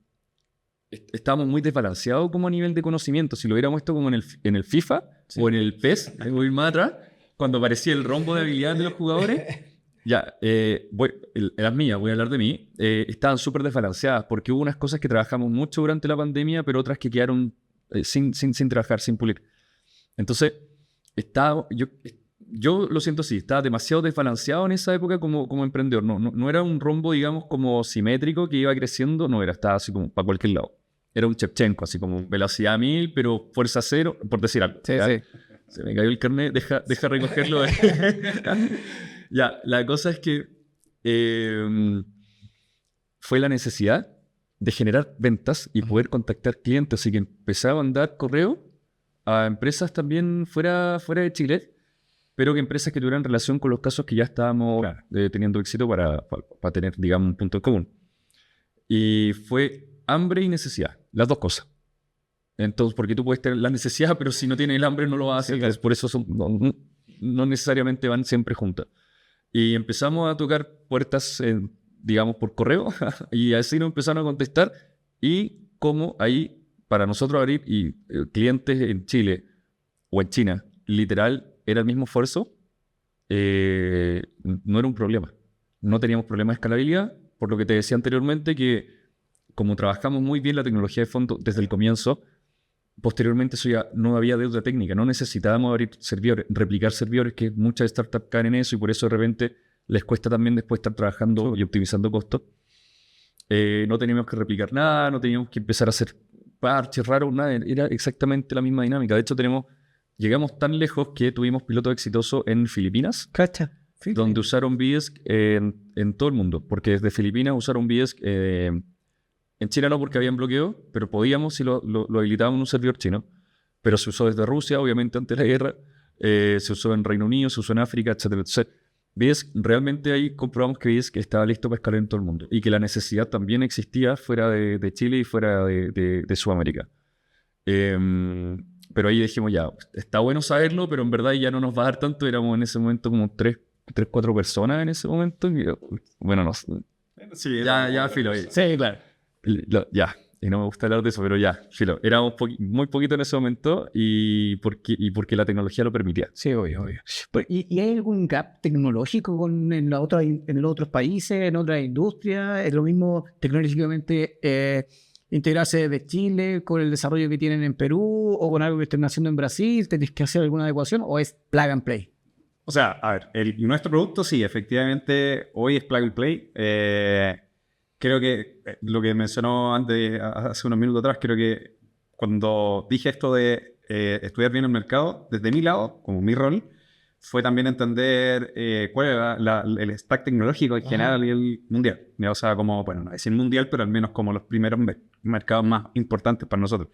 estábamos muy desbalanceados como a nivel de conocimiento. Si lo hubiéramos esto como en el FIFA o en el PES, ahí voy más atrás, cuando aparecía el rombo de habilidades de los jugadores, ya, las mías, voy a hablar de mí, estaban súper desbalanceadas porque hubo unas cosas que trabajamos mucho durante la pandemia, pero otras que quedaron sin trabajar, sin pulir. Entonces, yo lo siento así, estaba demasiado desbalanceado en esa época como emprendedor. No era un rombo, digamos, como simétrico que iba creciendo, no, estaba así como para cualquier lado. Era un Shevchenko, así como velocidad 1000, pero fuerza 0, por decir algo. Sí. Se me cayó el carnet, deja recogerlo. Ya, la cosa es que fue la necesidad de generar ventas y poder contactar clientes. Así que empecé a mandar correo a empresas también fuera de Chile, pero que empresas que tuvieran relación con los casos que ya estábamos teniendo éxito para tener, digamos, un punto en común. Y fue hambre y necesidad, las dos cosas. Entonces, porque tú puedes tener la necesidad, pero si no tienes el hambre no lo vas a hacer. Entonces, por eso no necesariamente van siempre juntas. Y empezamos a tocar puertas, digamos, por correo, y así nos empezaron a contestar. Y como ahí, para nosotros abrir clientes en Chile o en China, literal, era el mismo esfuerzo, no era un problema. No teníamos problema de escalabilidad, por lo que te decía anteriormente, que como trabajamos muy bien la tecnología de fondo desde el comienzo, posteriormente eso ya no había deuda técnica, no necesitábamos abrir servidores, replicar servidores, que muchas startups caen en eso, y por eso de repente les cuesta también después estar trabajando y optimizando costos. No teníamos que replicar nada, no teníamos que empezar a hacer parches raros, nada, era exactamente la misma dinámica. De hecho, llegamos tan lejos que tuvimos pilotos exitosos en Filipinas, Cacha. donde usaron BIESC en todo el mundo, porque desde Filipinas usaron BIESC, en China no porque habían bloqueo, pero podíamos si lo habilitábamos en un servidor chino, pero se usó desde Rusia, obviamente antes de la guerra, se usó en Reino Unido, se usó en África, etcétera, etcétera. BIESC, realmente ahí comprobamos que BIESC estaba listo para escalar en todo el mundo y que la necesidad también existía fuera de Chile y fuera de Sudamérica. Pero ahí dijimos ya, está bueno saberlo, pero en verdad ya no nos va a dar tanto. Éramos en ese momento como 4 personas en ese momento. Y, bueno, no sé. Sí, Ya, filo. Sí, claro. Ya. Y no me gusta hablar de eso, pero ya, filo. Éramos muy poquito en ese momento y porque la tecnología lo permitía. Sí, obvio. ¿Y hay algún gap tecnológico en los otros países, en otras industrias? ¿Es lo mismo tecnológicamente integrarse de Chile con el desarrollo que tienen en Perú o con algo que estén haciendo en Brasil? ¿Tenés que hacer alguna adecuación o es plug and play? O sea, a ver, nuestro producto sí, efectivamente, hoy es plug and play. Creo que lo que mencionó antes, hace unos minutos atrás, creo que cuando dije esto de estudiar bien el mercado, desde mi lado, como mi rol, fue también entender cuál era el stack tecnológico en general a nivel mundial. O sea, como, bueno, no decir mundial, pero al menos como los primeros mercados más importantes para nosotros.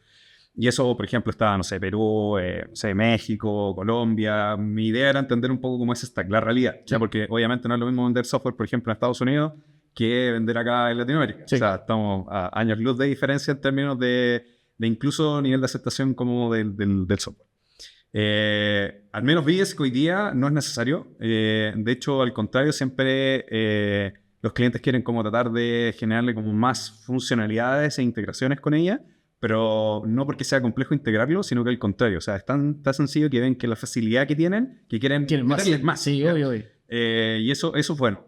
Y eso, por ejemplo, estaba, no sé, Perú, no sé, México, Colombia. Mi idea era entender un poco cómo es stack, la realidad. Sí. Porque obviamente no es lo mismo vender software, por ejemplo, en Estados Unidos, que vender acá en Latinoamérica. Sí. O sea, estamos a años luz de diferencia en términos de incluso nivel de aceptación como del software. Al menos BIESC hoy día no es necesario. De hecho, al contrario, siempre los clientes quieren como tratar de generarle como más funcionalidades e integraciones con ella, pero no porque sea complejo integrarlo, sino que al contrario. O sea, es tan sencillo que ven que la facilidad que tienen, que quieren meterles más. Sí, obvio. Y eso es bueno.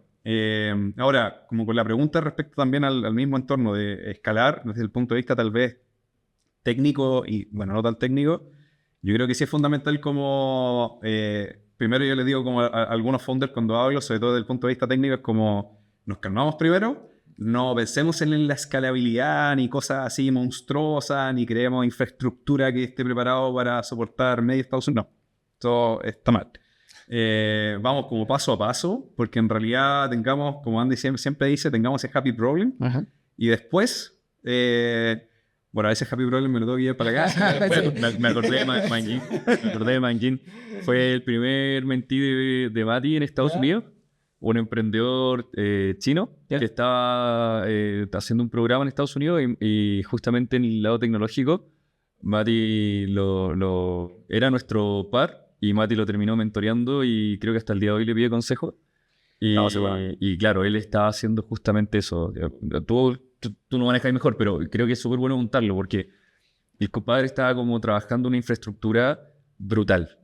Ahora, como con la pregunta respecto también al mismo entorno de escalar, desde el punto de vista tal vez técnico y, bueno, no tan técnico, yo creo que sí es fundamental como, primero yo les digo como a algunos founders cuando hablo, sobre todo desde el punto de vista técnico, es como nos calmamos primero, no pensemos en la escalabilidad ni cosas así monstruosas, ni creemos infraestructura que esté preparado para soportar medio Estados Unidos. No, todo está mal. Vamos como paso a paso, porque en realidad tengamos, como Andy siempre dice, tengamos ese happy problem. Ajá. Y después, bueno, a ese happy problem me lo tengo que ir para acá. me acordé de Manjin. Fue el primer mentí de Mati en Estados Unidos, un emprendedor chino que estaba haciendo un programa en Estados Unidos y justamente en el lado tecnológico, Mati era nuestro par. Y Mati lo terminó mentoreando y creo que hasta el día de hoy le pide consejo. Y claro, él estaba haciendo justamente eso. Tú no manejas mejor, pero creo que es súper bueno montarlo porque el compadre estaba como trabajando una infraestructura brutal.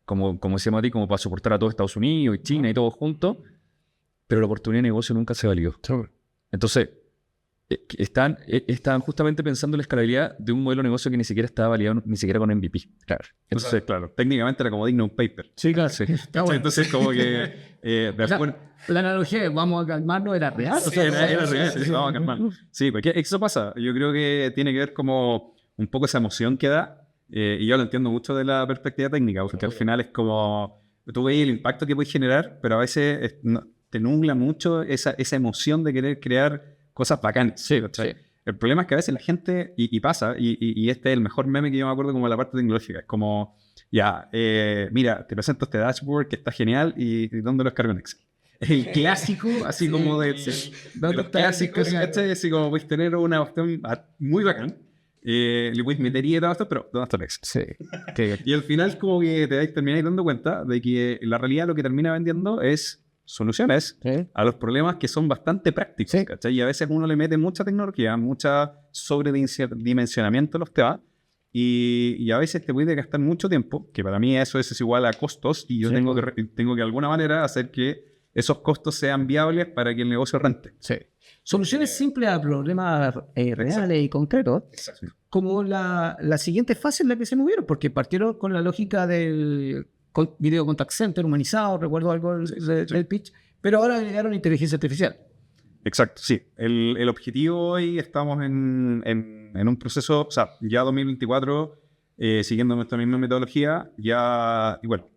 Como decía Mati, como para soportar a todo Estados Unidos y China y todo junto. Pero la oportunidad de negocio nunca se validó. Entonces, estaban justamente pensando en la escalabilidad de un modelo de negocio que ni siquiera estaba validado, ni siquiera con MVP. Claro. Entonces, claro, técnicamente era como digno un paper. Sí, claro. Sí. Bueno. Entonces, como que... la analogía de vamos a calmarnos era real. Sí, era real. Sí, vamos a calmarnos. Sí, porque eso pasa. Yo creo que tiene que ver como un poco esa emoción que da. Y yo lo entiendo mucho de la perspectiva técnica, porque al final es como... Tú ves el impacto que puedes generar, pero a veces te nubla mucho esa emoción de querer crear cosas bacanas. Sí. El problema es que a veces la gente, y pasa, y este es el mejor meme que yo me acuerdo como la parte tecnológica, es como, mira, te presento este dashboard que está genial y ¿dónde lo descargo en Excel? Es el clásico, así como de los clásicos, así como puedes tener una cuestión muy bacán, le puedes meter y todo esto, pero ¿dónde está el Excel? Sí. Y al final como que termináis dando cuenta de que la realidad lo que termina vendiendo es soluciones a los problemas que son bastante prácticos, ¿cachai? Y a veces uno le mete mucha tecnología, mucha sobredimensionamiento a los temas y a veces te puede gastar mucho tiempo, que para mí eso es igual a costos y yo tengo que de alguna manera hacer que esos costos sean viables para que el negocio rente. Sí. Soluciones simples a problemas reales y concretos. Exacto. Como la siguiente fase en la que se movieron, porque partieron con la lógica del video contact center humanizado, recuerdo algo del pitch, Pero ahora agregaron inteligencia artificial. Exacto, sí. El objetivo hoy, estamos en un proceso, o sea, ya 2024, siguiendo nuestra misma metodología, ya, y bueno,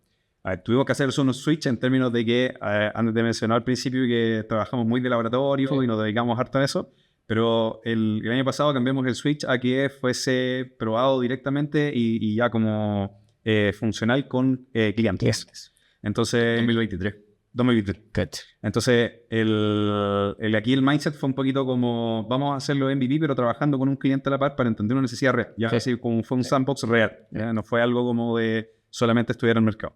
a ver, tuvimos que hacer unos switch en términos de que, antes de mencionar al principio que trabajamos muy de laboratorio y nos dedicamos harto a eso, pero el año pasado cambiamos el switch a que fuese probado directamente y ya como funcional con clientes. Entonces, 2023. 2023. Entonces, aquí el mindset fue un poquito como, vamos a hacerlo MVP, pero trabajando con un cliente a la par para entender una necesidad real. Ya así como fue un sandbox real. ¿Ya? No fue algo como de solamente estudiar el mercado,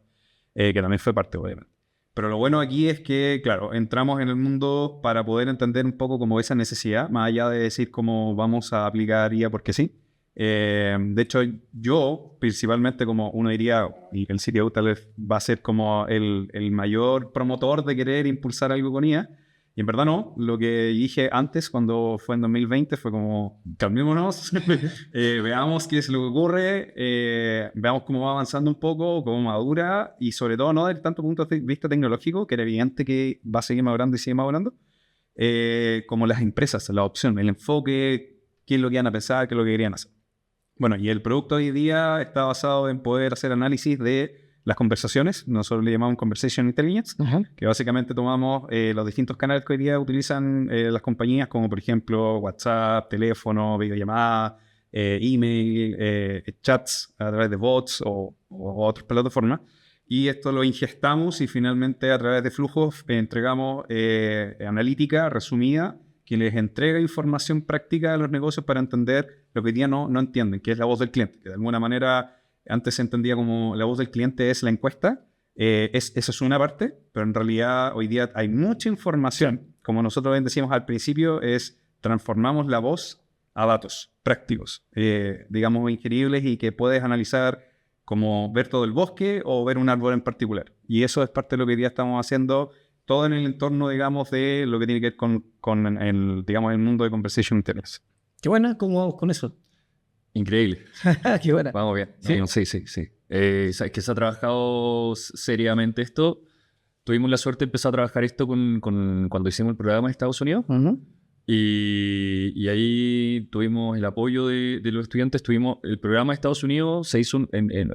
que también fue parte, obviamente. Pero lo bueno aquí es que, claro, entramos en el mundo para poder entender un poco como esa necesidad, más allá de decir cómo vamos a aplicar IA porque sí. De hecho, yo, principalmente, como uno diría, y el CTO tal vez va a ser como el mayor promotor de querer impulsar algo con IA, y en verdad no. Lo que dije antes, cuando fue en 2020, fue como, calmémonos, veamos qué es lo que ocurre, veamos cómo va avanzando un poco, cómo madura, y sobre todo no desde tanto punto de vista tecnológico, que era evidente que va a seguir madurando y sigue madurando, como las empresas, la opción, el enfoque, qué es lo que van a pensar, qué es lo que querían hacer. Bueno, y el producto hoy día está basado en poder hacer análisis de las conversaciones. Nosotros le llamamos Conversation Intelligence, que básicamente tomamos los distintos canales que hoy día utilizan las compañías, como por ejemplo WhatsApp, teléfono, videollamada, email, chats a través de bots o otras plataformas. Y esto lo ingestamos y finalmente a través de flujos entregamos analítica resumida que les entrega información práctica a los negocios para entender lo que hoy día no entienden, que es la voz del cliente, que de alguna manera antes se entendía como la voz del cliente es la encuesta. Esa es una parte, pero en realidad hoy día hay mucha información. Como nosotros bien decíamos al principio, transformamos la voz a datos prácticos, digamos, ingeribles y que puedes analizar como ver todo el bosque o ver un árbol en particular. Y eso es parte de lo que hoy día estamos haciendo, todo en el entorno, digamos, de lo que tiene que ver con el mundo de Conversation Intelligence. Qué buena, ¿cómo vamos con eso? Increíble. Qué buena. Vamos bien. ¿Sí? No, sí. Es que se ha trabajado seriamente esto. Tuvimos la suerte de empezar a trabajar esto cuando hicimos el programa en Estados Unidos. Uh-huh. Y ahí tuvimos el apoyo de los estudiantes. El programa de Estados Unidos se hizo en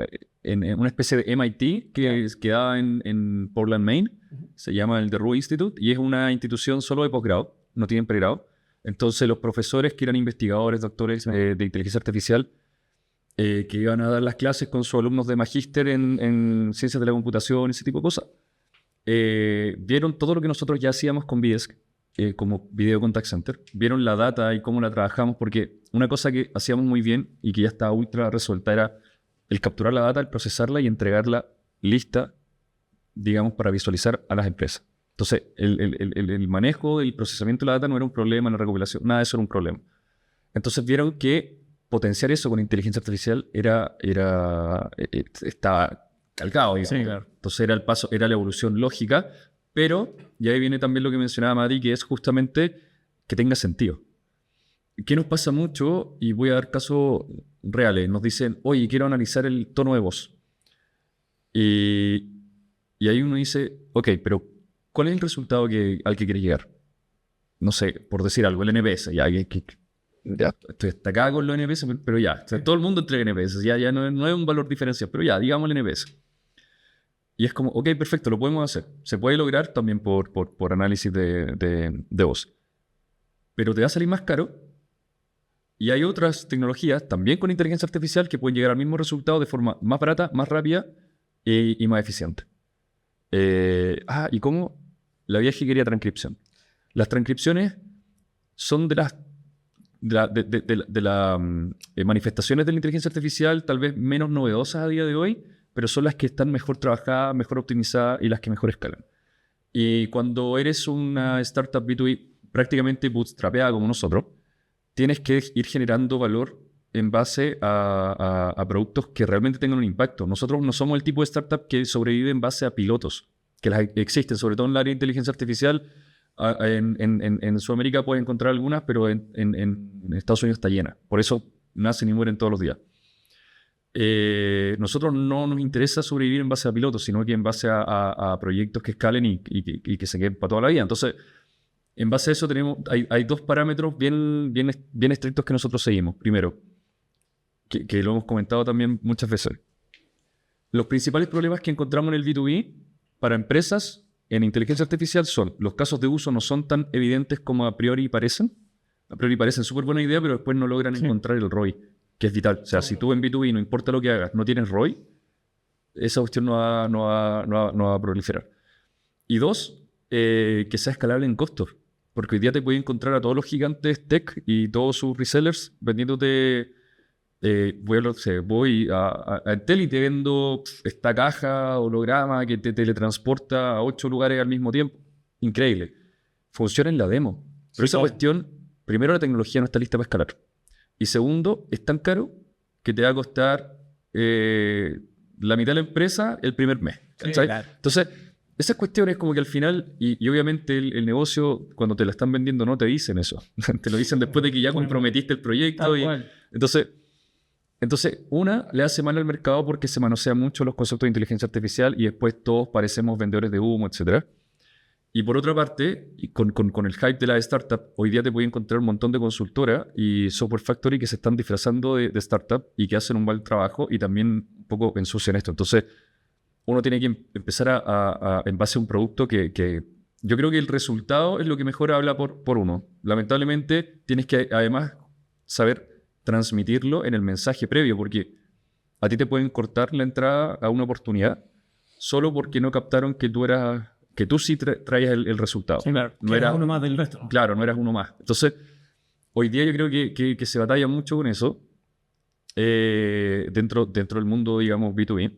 una especie de MIT que queda en Portland, Maine. Se llama el DeRue Institute y es una institución solo de posgrado, no tienen pregrado. Entonces los profesores que eran investigadores, doctores de inteligencia artificial, que iban a dar las clases con sus alumnos de magíster en ciencias de la computación, ese tipo de cosas, vieron todo lo que nosotros ya hacíamos con Videsk, como Video Contact Center, vieron la data y cómo la trabajamos, porque una cosa que hacíamos muy bien y que ya estaba ultra resuelta era el capturar la data, el procesarla y entregarla lista, digamos, para visualizar a las empresas. Entonces, el manejo, el procesamiento de la data no era un problema, la recopilación, nada de eso era un problema. Entonces vieron que potenciar eso con inteligencia artificial estaba calcado, digamos. Sí, claro. Entonces era el paso, era la evolución lógica, pero, y ahí viene también lo que mencionaba Mati, que es justamente que tenga sentido. ¿Qué nos pasa mucho? Y voy a dar casos reales. Nos dicen, oye, quiero analizar el tono de voz. Y ahí uno dice, ok, pero ¿cuál es el resultado al que quiere llegar? No sé, por decir algo, el NPS. Ya estoy hasta acá con los NPS, pero ya. O sea, todo el mundo entrega NPS. Ya no es un valor diferencial, pero ya, digamos el NPS. Y es como, ok, perfecto, lo podemos hacer. Se puede lograr también por análisis de voz. Pero te va a salir más caro. Y hay otras tecnologías, también con inteligencia artificial, que pueden llegar al mismo resultado de forma más barata, más rápida y más eficiente. ¿Y cómo? La vieja transcripción. Las transcripciones son de las manifestaciones de la inteligencia artificial tal vez menos novedosas a día de hoy, pero son las que están mejor trabajadas, mejor optimizadas y las que mejor escalan. Y cuando eres una startup B2B prácticamente bootstrapeada como nosotros, tienes que ir generando valor en base a productos que realmente tengan un impacto. Nosotros no somos el tipo de startup que sobrevive en base a pilotos, que las existen, sobre todo en el área de inteligencia artificial. En Sudamérica puedes encontrar algunas, pero en Estados Unidos está llena. Por eso nacen y mueren todos los días. nosotros no nos interesa sobrevivir en base a pilotos, sino que en base a proyectos que escalen y que se queden para toda la vida. Entonces, en base a eso hay 2 parámetros bien estrictos que nosotros seguimos. Primero, que lo hemos comentado también muchas veces. Los principales problemas que encontramos en el B2B para empresas en inteligencia artificial son los casos de uso no son tan evidentes como a priori parecen. A priori parecen súper buena idea, pero después no logran encontrar el ROI, que es vital. O sea, si tú en B2B, no importa lo que hagas, no tienes ROI, esa cuestión no va a proliferar. Y 2, que sea escalable en costos. Porque hoy día te puedes encontrar a todos los gigantes tech y todos sus resellers vendiéndote... voy a Entel y te vendo esta caja holograma que te teletransporta a 8 lugares al mismo tiempo. Increíble. Funciona en la demo. Pero esa cuestión, primero, la tecnología no está lista para escalar. Y segundo, es tan caro que te va a costar la mitad de la empresa el primer mes. Sí, claro. Entonces, esas cuestiones como que al final, y obviamente el negocio, cuando te la están vendiendo, no te dicen eso. Te lo dicen después de que ya comprometiste el proyecto. Entonces, una, le hace mal al mercado porque se manosean mucho los conceptos de inteligencia artificial y después todos parecemos vendedores de humo, etc. Y por otra parte, y con el hype de la startup, hoy día te puedes encontrar un montón de consultoras y software factory que se están disfrazando de startup y que hacen un mal trabajo y también un poco ensucian esto. Entonces, uno tiene que empezar en base a un producto que yo creo que el resultado es lo que mejor habla por uno. Lamentablemente, tienes que además saber transmitirlo en el mensaje previo, porque a ti te pueden cortar la entrada a una oportunidad solo porque no captaron que tú sí traías el resultado. Sí, claro. No eras uno más del resto. Claro, no eras uno más. Entonces, hoy día yo creo que se batalla mucho con eso dentro del mundo, digamos, B2B.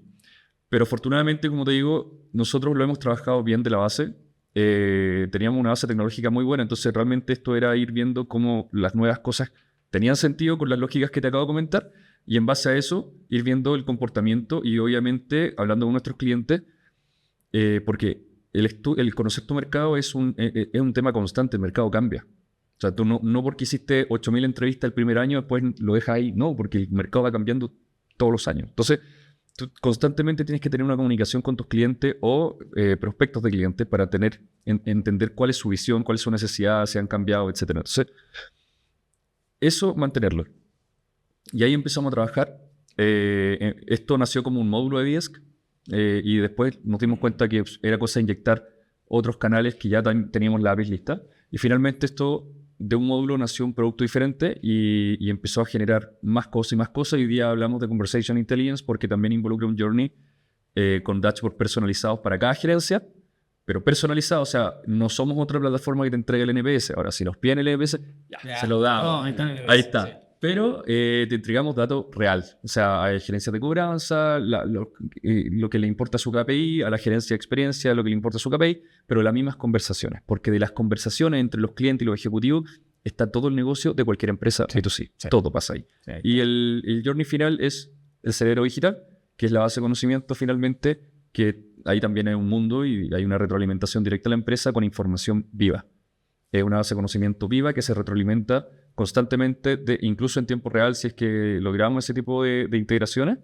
Pero afortunadamente, como te digo, nosotros lo hemos trabajado bien de la base. Teníamos una base tecnológica muy buena, entonces realmente esto era ir viendo cómo las nuevas cosas tenían sentido con las lógicas que te acabo de comentar y en base a eso ir viendo el comportamiento y obviamente hablando con nuestros clientes porque el concepto mercado es un tema constante, el mercado cambia. O sea, tú no porque hiciste 8.000 entrevistas el primer año después lo dejas ahí, no, porque el mercado va cambiando todos los años. Entonces, tú constantemente tienes que tener una comunicación con tus clientes o prospectos de clientes para entender cuál es su visión, cuál es su necesidad, si han cambiado, etc. Entonces, eso, mantenerlo. Y ahí empezamos a trabajar. Esto nació como un módulo de Diesc y después nos dimos cuenta que era cosa de inyectar otros canales que ya teníamos la API lista. Y finalmente esto, de un módulo nació un producto diferente y empezó a generar más cosas y más cosas. Y hoy día hablamos de Conversation Intelligence porque también involucra un journey con dashboards personalizados para cada gerencia. Pero personalizado, o sea, no somos otra plataforma que te entregue el NPS. Ahora, si nos piden el NPS, ya se lo damos. Ahí está. Sí. Pero te entregamos datos real. O sea, hay gerencias de cobranza, lo que le importa a su KPI, a la gerencia de experiencia, lo que le importa a su KPI, pero las mismas conversaciones. Porque de las conversaciones entre los clientes y los ejecutivos está todo el negocio de cualquier empresa B2C. Sí. Todo pasa ahí. Sí. Y el journey final es el cerebro digital, que es la base de conocimiento finalmente, que ahí también hay un mundo y hay una retroalimentación directa a la empresa con información viva. Es una base de conocimiento viva que se retroalimenta constantemente, incluso en tiempo real, si es que logramos ese tipo de integraciones,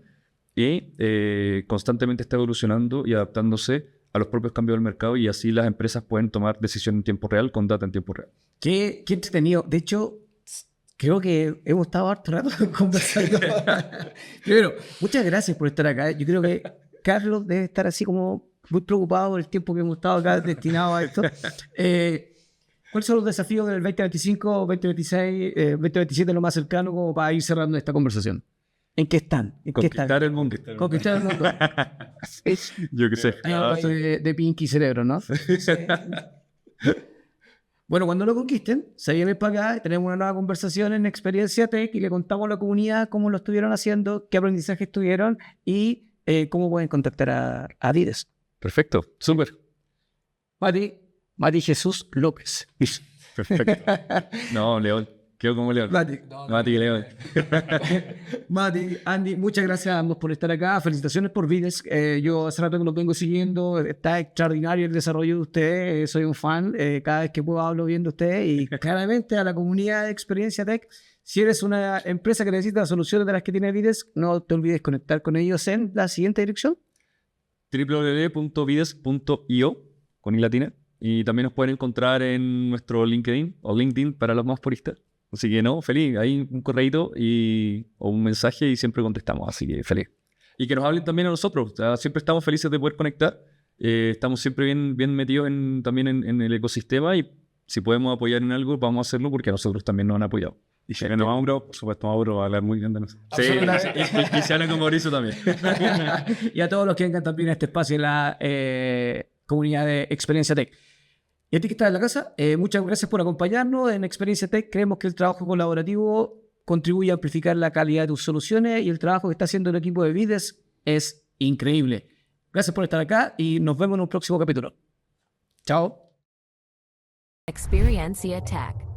y constantemente está evolucionando y adaptándose a los propios cambios del mercado y así las empresas pueden tomar decisiones en tiempo real con data en tiempo real. Qué entretenido. De hecho, creo que hemos estado harto rato conversando. Primero, muchas gracias por estar acá. Yo creo que Carlos debe estar así como muy preocupado por el tiempo que hemos estado acá destinado a esto. ¿Cuáles son los desafíos del 2025, 2026, 2027, lo más cercano, como para ir cerrando esta conversación? ¿En qué están? Conquistar el mundo. Conquistar el mundo. Yo qué sé. De Pinky Cerebro, ¿no? Bueno, cuando lo conquisten, se vienen para acá y tenemos una nueva conversación en Experiencia Tech y le contamos a la comunidad cómo lo estuvieron haciendo, qué aprendizajes tuvieron y cómo pueden contactar a Adidas. Perfecto, súper. Mati Jesús López. Perfecto. No, León. Quedo como León. Mati León. Mati, Andy, muchas gracias a ambos por estar acá. Felicitaciones por Vides. Yo hace rato que lo vengo siguiendo. Está extraordinario el desarrollo de ustedes. Soy un fan. Cada vez que puedo hablo bien de ustedes. Y claramente a la comunidad de Experiencia Tech Si eres una empresa que necesita soluciones de las que tiene Videsk, no te olvides conectar con ellos en la siguiente dirección. www.videsk.io con i latina. Y también nos pueden encontrar en nuestro LinkedIn o LinkedIn para los más puristas. Así que no, feliz. Hay un correíto o un mensaje y siempre contestamos. Así que feliz. Y que nos hablen también a nosotros. O sea, siempre estamos felices de poder conectar. Estamos siempre bien metidos también en el ecosistema y si podemos apoyar en algo, vamos a hacerlo porque a nosotros también nos han apoyado. Y si viene Mauro, por supuesto, Mauro va a hablar muy bien de nosotros. Sí, y se habla con Mauricio también. Y a todos los que vengan también a este espacio en la comunidad de Experiencia Tech. Y a ti que estás en la casa, muchas gracias por acompañarnos en Experiencia Tech. Creemos que el trabajo colaborativo contribuye a amplificar la calidad de tus soluciones y el trabajo que está haciendo el equipo de Videsk es increíble. Gracias por estar acá y nos vemos en un próximo capítulo. Chao. Experiencia Tech.